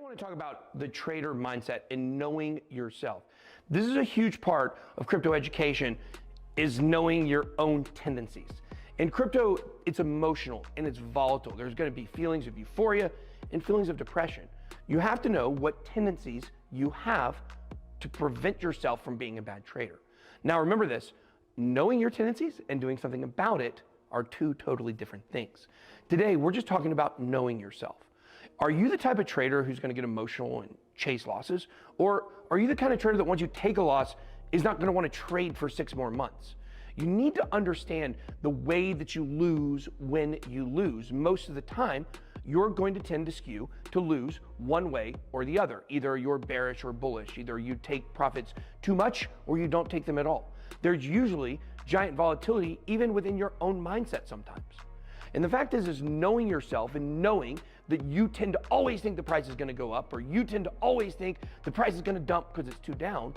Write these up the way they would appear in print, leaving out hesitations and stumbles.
want to talk about the trader mindset and knowing yourself. This is a huge part of crypto education, is knowing your own tendencies. In crypto, it's emotional and it's volatile. There's going to be feelings of euphoria and feelings of depression. You have to know what tendencies you have to prevent yourself from being a bad trader. Now remember this, knowing your tendencies and doing something about it are two totally different things. Today, we're just talking about knowing yourself. Are you the type of trader who's going to get emotional and chase losses? Or are you the kind of trader that once you take a loss is not going to want to trade for 6 more months? You need to understand the way that you lose when you lose. Most of the time, you're going to tend to skew to lose one way or the other. Either you're bearish or bullish. Either you take profits too much or you don't take them at all. There's usually giant volatility even within your own mindset sometimes. And the fact is knowing yourself and knowing that you tend to always think the price is going to go up, or you tend to always think the price is going to dump because it's too down,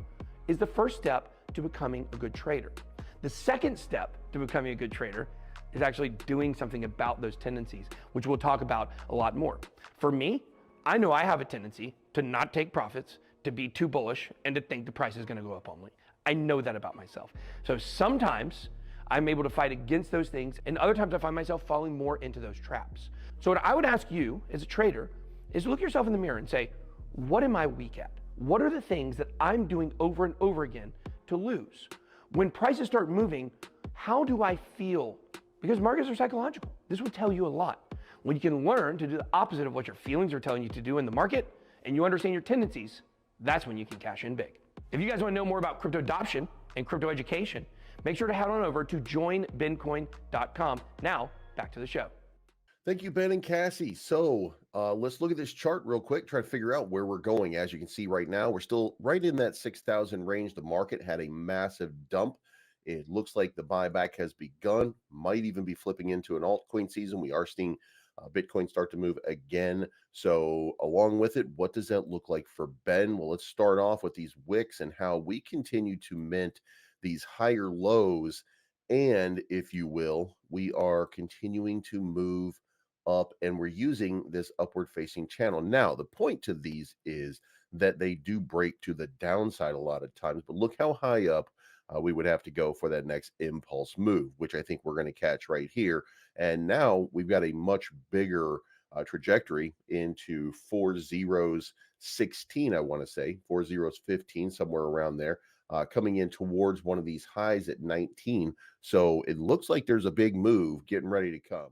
is the first step to becoming a good trader. The second step to becoming a good trader is actually doing something about those tendencies, which we'll talk about a lot more. For me, I know I have a tendency to not take profits, to be too bullish, and to think the price is going to go up only. I know that about myself. So sometimes I'm able to fight against those things, and other times I find myself falling more into those traps. So what I would ask you as a trader is look yourself in the mirror and say, what am I weak at? What are the things that I'm doing over and over again to lose? When prices start moving, how do I feel? Because markets are psychological. This will tell you a lot. When you can learn to do the opposite of what your feelings are telling you to do in the market, and you understand your tendencies, that's when you can cash in big. If you guys want to know more about crypto adoption and crypto education, make sure to head on over to joinbencoin.com. Now, back to the show. Thank you, Ben and Cassie. So let's look at this chart real quick, try to figure out where we're going. As you can see right now, we're still right in that 6,000 range. The market had a massive dump. It looks like the buyback has begun, might even be flipping into an altcoin season. We are seeing Bitcoin start to move again. So along with it, what does that look like for Ben? Well, let's start off with these wicks and how we continue to mint these higher lows. And if you will, we are continuing to move up, and we're using this upward facing channel. Now, the point to these is that they do break to the downside a lot of times, but look how high up we would have to go for that next impulse move, which I think we're going to catch right here. And now we've got a much bigger trajectory into 4 zeros 16, I want to say 4 zeros 15, somewhere around there, coming in towards one of these highs at 19. So it looks like there's a big move getting ready to come.